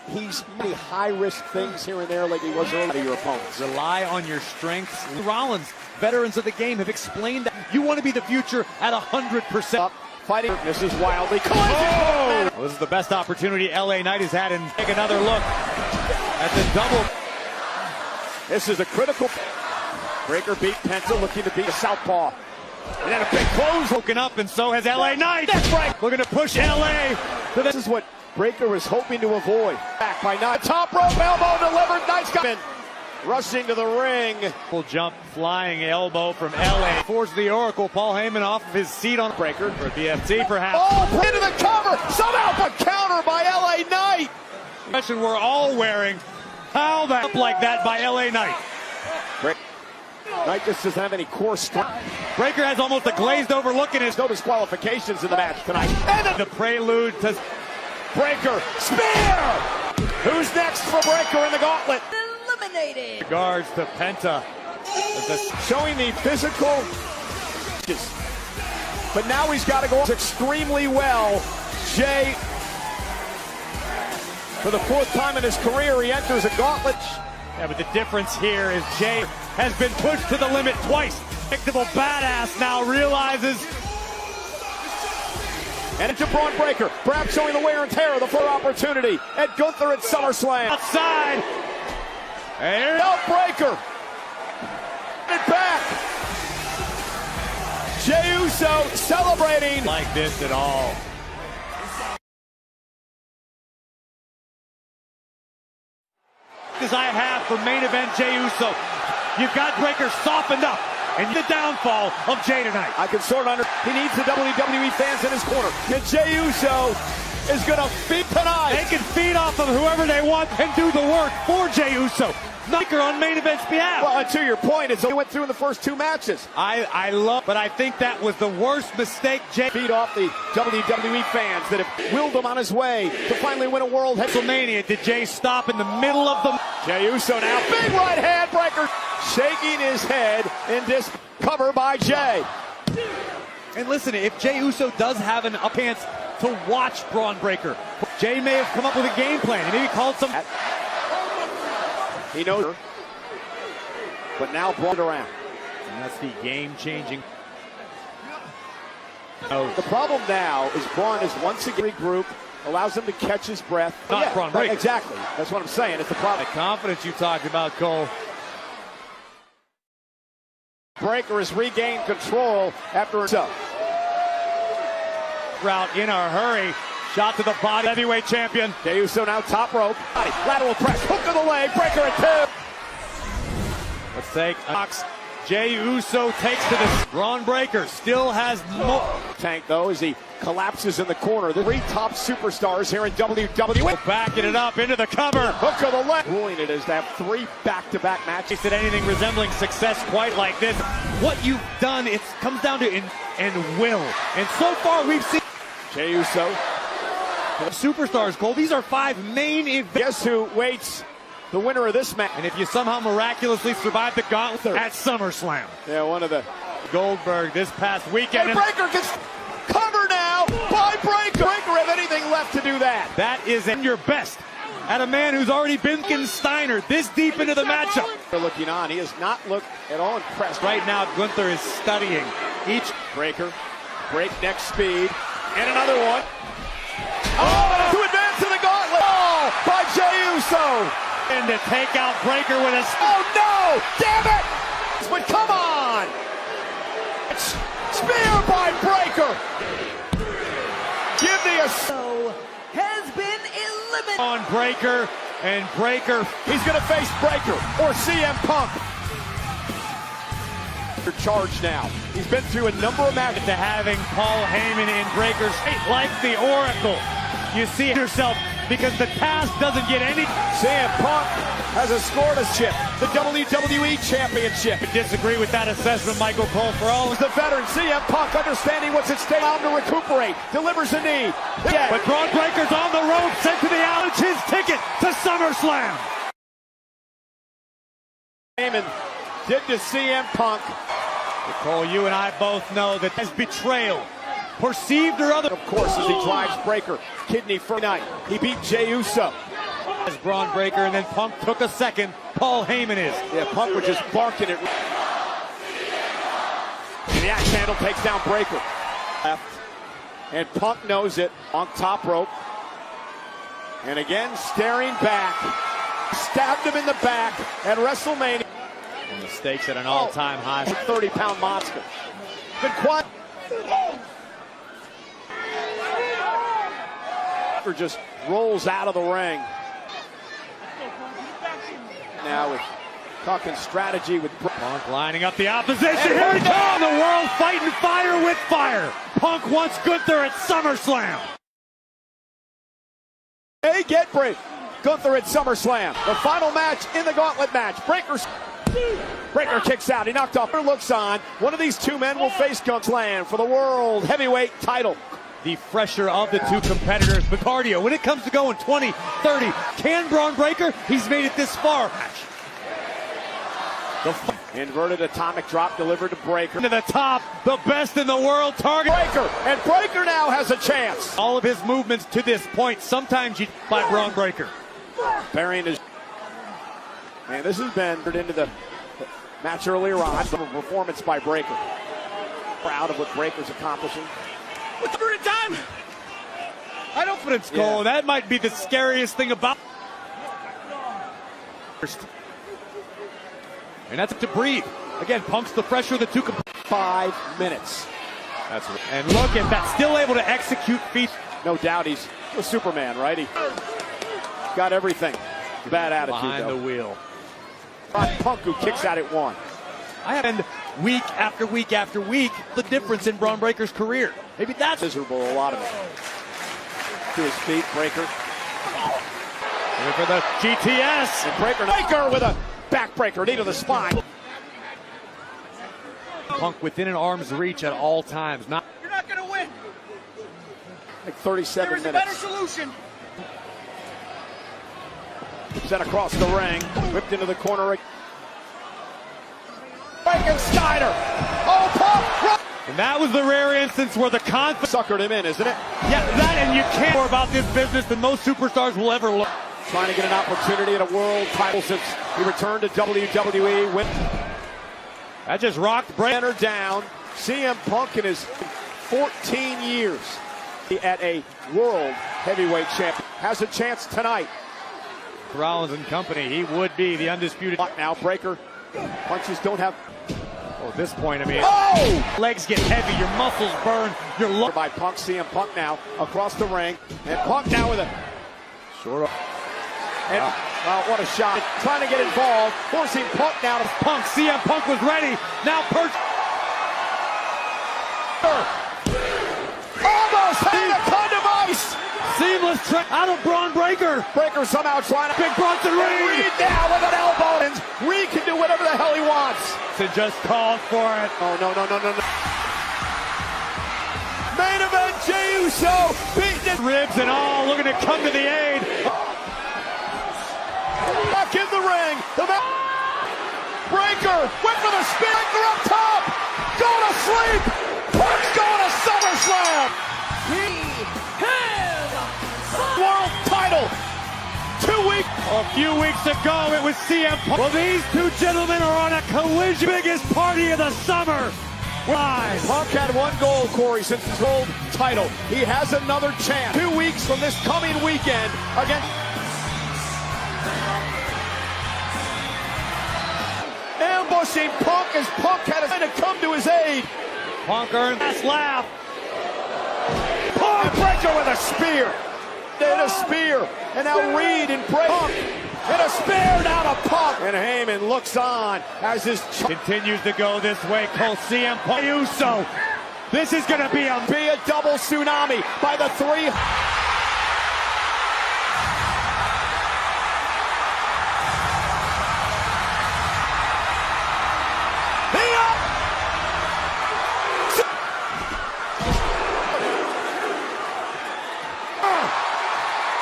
He's many high-risk things here and there like he was earlier to your opponents. Rely on your strengths. Rollins, veterans of the game, have explained that you want to be the future at 100%. Fighting. This is wildly. Oh! Well, this is the best opportunity LA Knight has had, and take another look at the double. This is a critical. Breaker beat Penta, looking to beat a southpaw. And then a big close. Woken up, and so has LA Knight. That's right. Looking to push LA. This is what Breaker was hoping to avoid. Back by 9. Top rope elbow delivered. Nice coming. Rushing to the ring. Full jump, flying elbow from LA. Forces the Oracle. Paul Heyman off of his seat on Breaker for BFT perhaps. Oh, into the cover. Somehow a counter by LA Knight. Question we're all wearing. How that up like that by LA Knight. Knight just doesn't have any core strength. Breaker has almost a glazed over look in his. No disqualifications in the match tonight. And the prelude to Breaker. Spear! Who's next for Breaker in the gauntlet? Eliminated. Regards to Penta. Showing the physical. But now he's got to go extremely well. Jay, for the 4th time in his career, he enters a gauntlet. Yeah, but the difference here is Jay has been pushed to the limit twice. Predictable badass now realizes. And into Braun Breaker, perhaps showing the wear and tear of the first opportunity at Gunther at SummerSlam. Outside. And out Breaker. It back. Jey Uso celebrating. Like this at all. As I have for main event Jey Uso. You've got Breaker softened up. And the downfall of Jey tonight. I can sort of he needs the WWE fans in his corner. And Jey Uso is going to feed tonight. They can feed off of whoever they want and do the work for Jey Uso. Breaker on main event's behalf. Well, and to your point, it's only went through in the first 2 matches. I love, but I think that was the worst mistake Jey. Feed off the WWE fans that have willed him on his way to finally win a World WrestleMania. Did Jey stop in the middle of the... Jey Uso now, big right hand Breaker, shaking his head in discover by Jey. And listen, if Jey Uso does have an up chance to watch Braun Breaker, Jey may have come up with a game plan. He maybe called some... He knows her, but now brought around. And that's the game-changing. The problem now is Braun is once again regrouped, allows him to catch his breath. Not Braun Breaker. Exactly. That's what I'm saying. It's the problem. The confidence you talked about, Cole. Breaker has regained control after so. Route in a hurry. Shot to the body. Heavyweight champion. Jey Uso now top rope. Lateral press. Hook of the leg. Breaker at 2. Let's take a box. Jey Uso takes to the... Braun Breaker still has more... Tank, though, as he collapses in the corner. The 3 top superstars here in WWE. Backing it up into the cover. Hook of the leg. Ruling it is to have 3 back-to-back matches. At anything resembling success quite like this. What you've done, it comes down to and will. And so far, we've seen... Jey Uso. Superstars, Cole. These are 5 main events. Guess who waits the winner of this match? And if you somehow miraculously survive the gauntlet at SummerSlam. Yeah, one of the... Goldberg this past weekend. And Breaker gets covered now by Breaker. Breaker have anything left to do that. That is at your best. At a man who's already been Steiner this deep into the matchup. Looking on, he has not looked at all impressed. Right now, Gunther is studying each Breaker. Breakneck speed. And another one. Oh, to advance to the gauntlet. Oh, by Jey Uso. And to take out Breaker with a... Oh, no! Damn it! But come on! Spear by Breaker. Give me a... Has been eliminated. On Breaker, and Breaker... He's going to face Breaker or CM Punk. Charge now. He's been through a number of matches. To having Paul Heyman in Breaker's like the Oracle. You see it yourself because the task doesn't get any. CM Punk has scored a chip, the WWE Championship. I disagree with that assessment, Michael Cole. For all the veteran, CM Punk understanding what's at stake, time to recuperate, delivers a knee. Yeah. But Braun Breaker's on the road, sent to the outage, his ticket to SummerSlam. Heyman did to CM Punk. Cole, you and I both know that as betrayal, perceived or other. Of course, as he drives Breaker, kidney for night. He beat Jey Uso. As Braun Breaker, and then Punk took a second. Paul Heyman is. Yeah, Punk was just barking it. And the axe handle takes down Breaker. Left. And Punk knows it on top rope. And again, staring back. Stabbed him in the back at WrestleMania. And the stakes at an all-time high. 30-pound monster. Been quiet. For just rolls out of the ring. Now with talking strategy with Punk lining up the opposition. Here we go! The world fighting fire with fire. Punk wants Gunther at SummerSlam. Hey, get brave. Gunther at SummerSlam. The final match in the gauntlet match. Breaker kicks out. He knocked off. Looks on. One of these two men will face Gunther for the world heavyweight title. The fresher of the two competitors, but cardio. When it comes to going 20, 30, can Braun Breaker? He's made it this far. The inverted atomic drop delivered to Breaker. To the top, the best in the world, target. Breaker, and Breaker now has a chance. All of his movements to this point, sometimes you by Braun Breaker. Burying his... Man, this has been into the match earlier on. Some performance by Breaker. Proud of what Breaker's accomplishing. What's the time? I don't put in skull. Yeah. That might be the scariest thing about. And that's to breathe. Again, pumps the pressure of the two. 5 minutes. That's right. And look at that, still able to execute feats. No doubt he's a Superman, right? He's got everything. Bad attitude, behind though. The wheel. Punk who kicks out at one. I have been week after week after week the difference in Braun Breaker's career. Maybe that's miserable, a lot of it. To his feet, Breaker. Here for the GTS. And Breaker with a backbreaker, knee to the spine. Punk within an arm's reach at all times. You're not going to win. Like 37 minutes. There is a better solution. Sent across the ring, whipped into the corner. Frankensteiner. Oh, Punk! And that was the rare instance where the confidence suckered him in, isn't it? Yeah, that, and you can't more about this business than most superstars will ever look. Trying to get an opportunity at a world title since he returned to WWE. That just rocked Breaker down. CM Punk in his 14 years at a world heavyweight champion has a chance tonight. Rollins and company, he would be the undisputed. Now Breaker punches don't have. Oh, at this point, I mean, legs get heavy, your muscles burn, you're low. By Punk, CM Punk now across the ring, and Punk now with a short. And what a shot! Trying to get involved, forcing Punk now to Punk. CM Punk was ready. Now almost had a con device. Seamless trick out of Braun Breaker. Breaker somehow trying to big Bronson Reed. Reed now with an elbow, and Reed can do whatever the hell he wants. To just call for it. Oh no! Main event, Jey Uso beating his ribs and all, looking to come to the aid. Back in the ring. Breaker went for the spin. Breaker up top. Go to sleep. Punk's going to SummerSlam. World title. 2 weeks. A few weeks ago, it was CM Punk. Well, these two gentlemen are on a collision. Biggest party of the summer. Live. Punk had one goal, Corey, since his world title. He has another chance. 2 weeks from this coming weekend against. Ambushing Punk as Punk had to come to his aid. Punk earned last laugh. Punk Breaker with a spear. And a spear. And now Reed and Punk. And a spear down to Punk. And Heyman looks on as his continues to go this way. Cole CM Punk Uso. This is going to be a double tsunami by the three.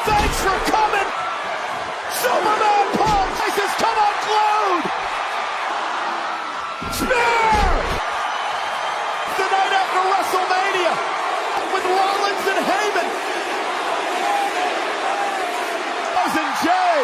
Thanks for coming! Superman Punk! This has come unglued! Spear! The night after WrestleMania with Rollins and Heyman. Cousin Jay.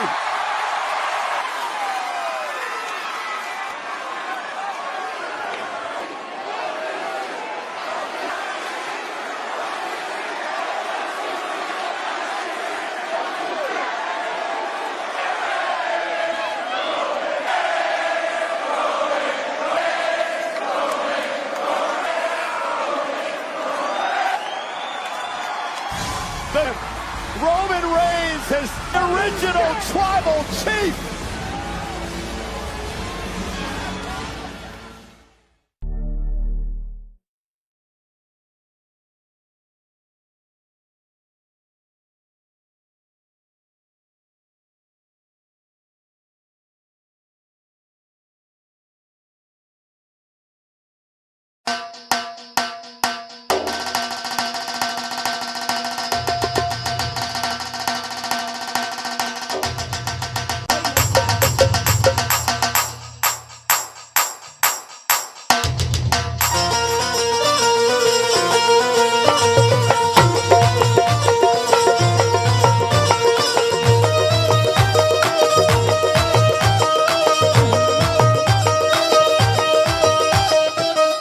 Roman Reigns original tribal chief.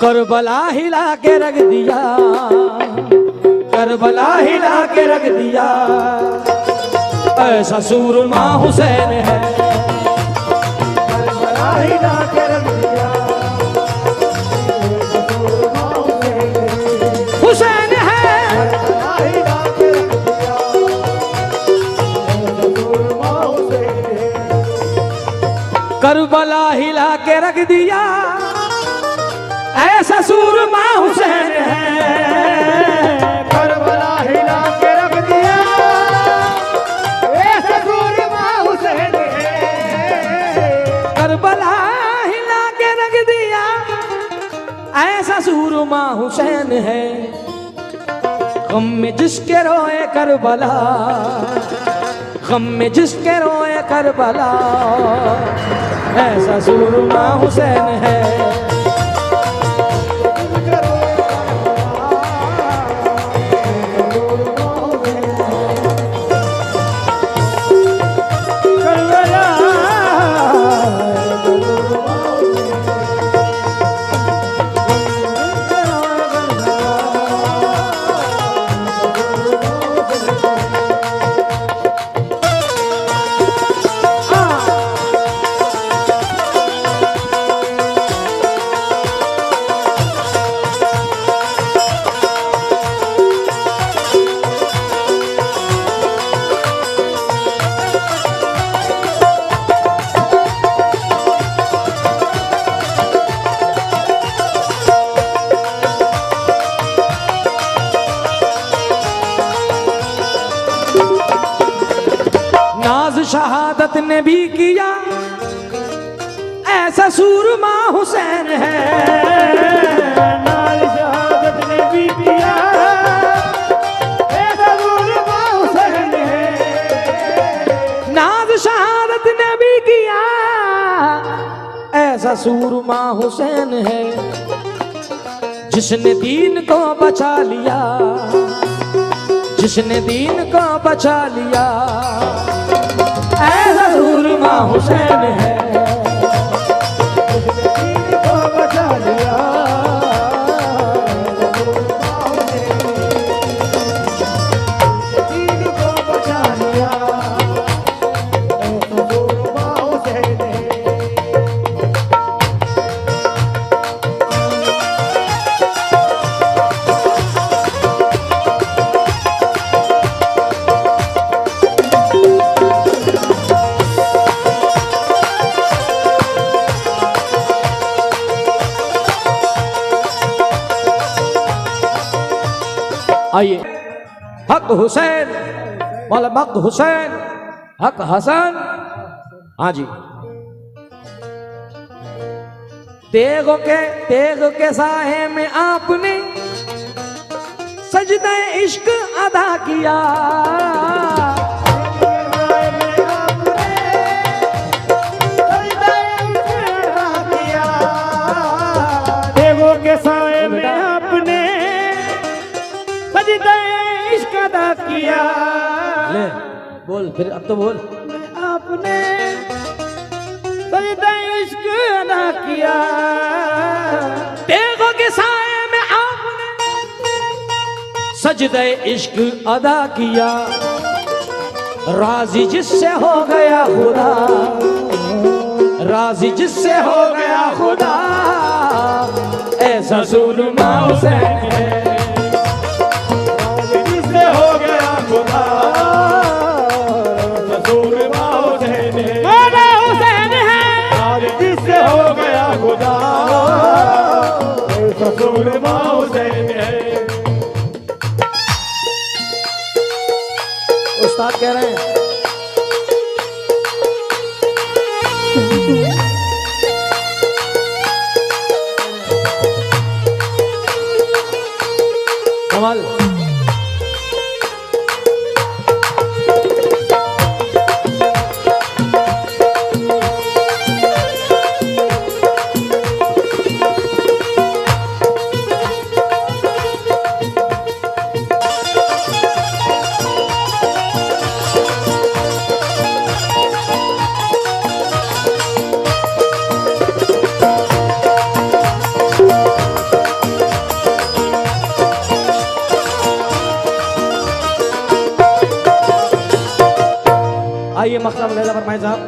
Karbala हिला के रख दिया, Karbala हिला के रख दिया, ऐसा सूरमा हुसैन है। करबला हिला के रख दिया, हुसैन है। करबला हिला के रख दिया, सूरमा हुसैन है। करबला हिला के रख दिया, ऐसा सूरमा हुसैन है। करबला हिला के रख दिया, ऐसा सूरमा हुसैन है। करबला हिला के रख दिया, ऐसा सूरमा हुसैन है। गम में जिसके रोए करबला, गम में जिसके रोए करबला, ऐसा सूरमा हुसैन है। शहादत ने भी किया, ऐसा सूरमा हुसैन है। नाज शहादत ने भी किया, ऐसा सूरमा हुसैन है। नाज शहादत ने भी किया, ऐसा सूरमा हुसैन है। जिसने दीन को बचा लिया, जिसने दीन को बचा लिया, ऐसा सूरमा हुसैन है। दीन को बचा लिया, दीन को बचा लिया, ऐसा सूरमा हुसैन है। आइए, हक हुसैन, मौला हक हुसैन, हक हसन। हाँ जी, तेग के साहे में आपने सजदा इश्क अदा किया। तेगों के साए में आपने सजदा इश्क अदा किया। ले बोल फिर, अब तो बोल। आपने सजदा इश्क अदा किया, तेगों के साए में आपने सजदा इश्क अदा किया। राजी जिससे हो गया खुदा, राजी जिससे हो गया खुदा, ऐसा सूरमा हुसैन है। राजी जिससे हो गया खुदा, ऐसा सूरमा खुदा ससुर माँ हुसैन है। उस्ताद कह रहे हैं कमाल। आइए मख्ता लैला फरमाए साहब।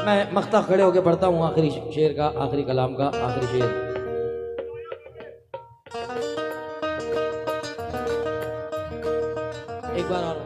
मैं मख्ता खड़े होकर पढ़ता हूँ आखिरी शेर का, आखिरी कलाम का आखिरी शेर। एक बार और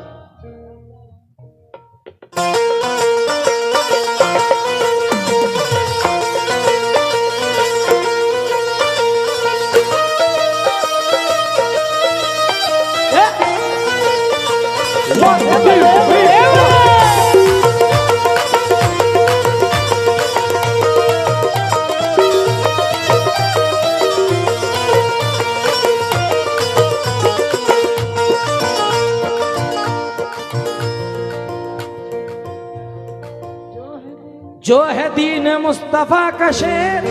जो है दीन मुस्तफा का शेर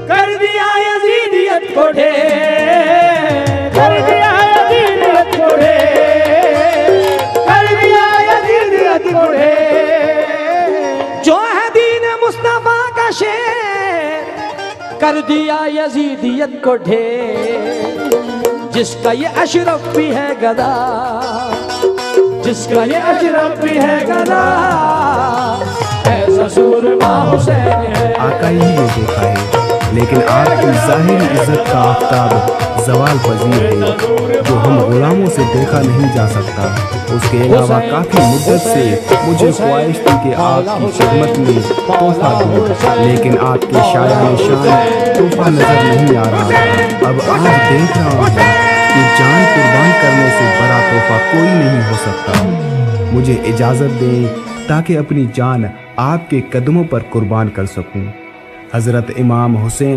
कर दिया यजीदियत को ढेर, कर दिया यजीदियत को ढेर, कर दिया यजीदियत को ढेर। जो है दीन मुस्तफा का शेर कर दिया यजीदियत को ढेर। जिसका ये अशरफ भी है गदा, जिसका ये अशरफ भी है गदा, ससुर माँ हुसैन है। आका ही ये देखा है, लेकिन आपकी जाहिर इज्जत का आफताब जवाल पजीर है, जो हम गुलामों से देखा नहीं जा सकता। उसके अलावा काफी मुद्दत से मुझे ख्वाहिश थी कि आपकी खिदमत में तोहफा दूं, लेकिन आपके शायान शान तोहफा नजर नहीं आ रहा था। अब आज देख रहा हूँ कि जान कुर्बान करने से बड़ा तोहफा कोई नहीं हो सकता। मुझे इजाजत दें ताकि अपनी जान आपके कदमों पर कुर्बान कर सकूं। हजरत इमाम हुसैन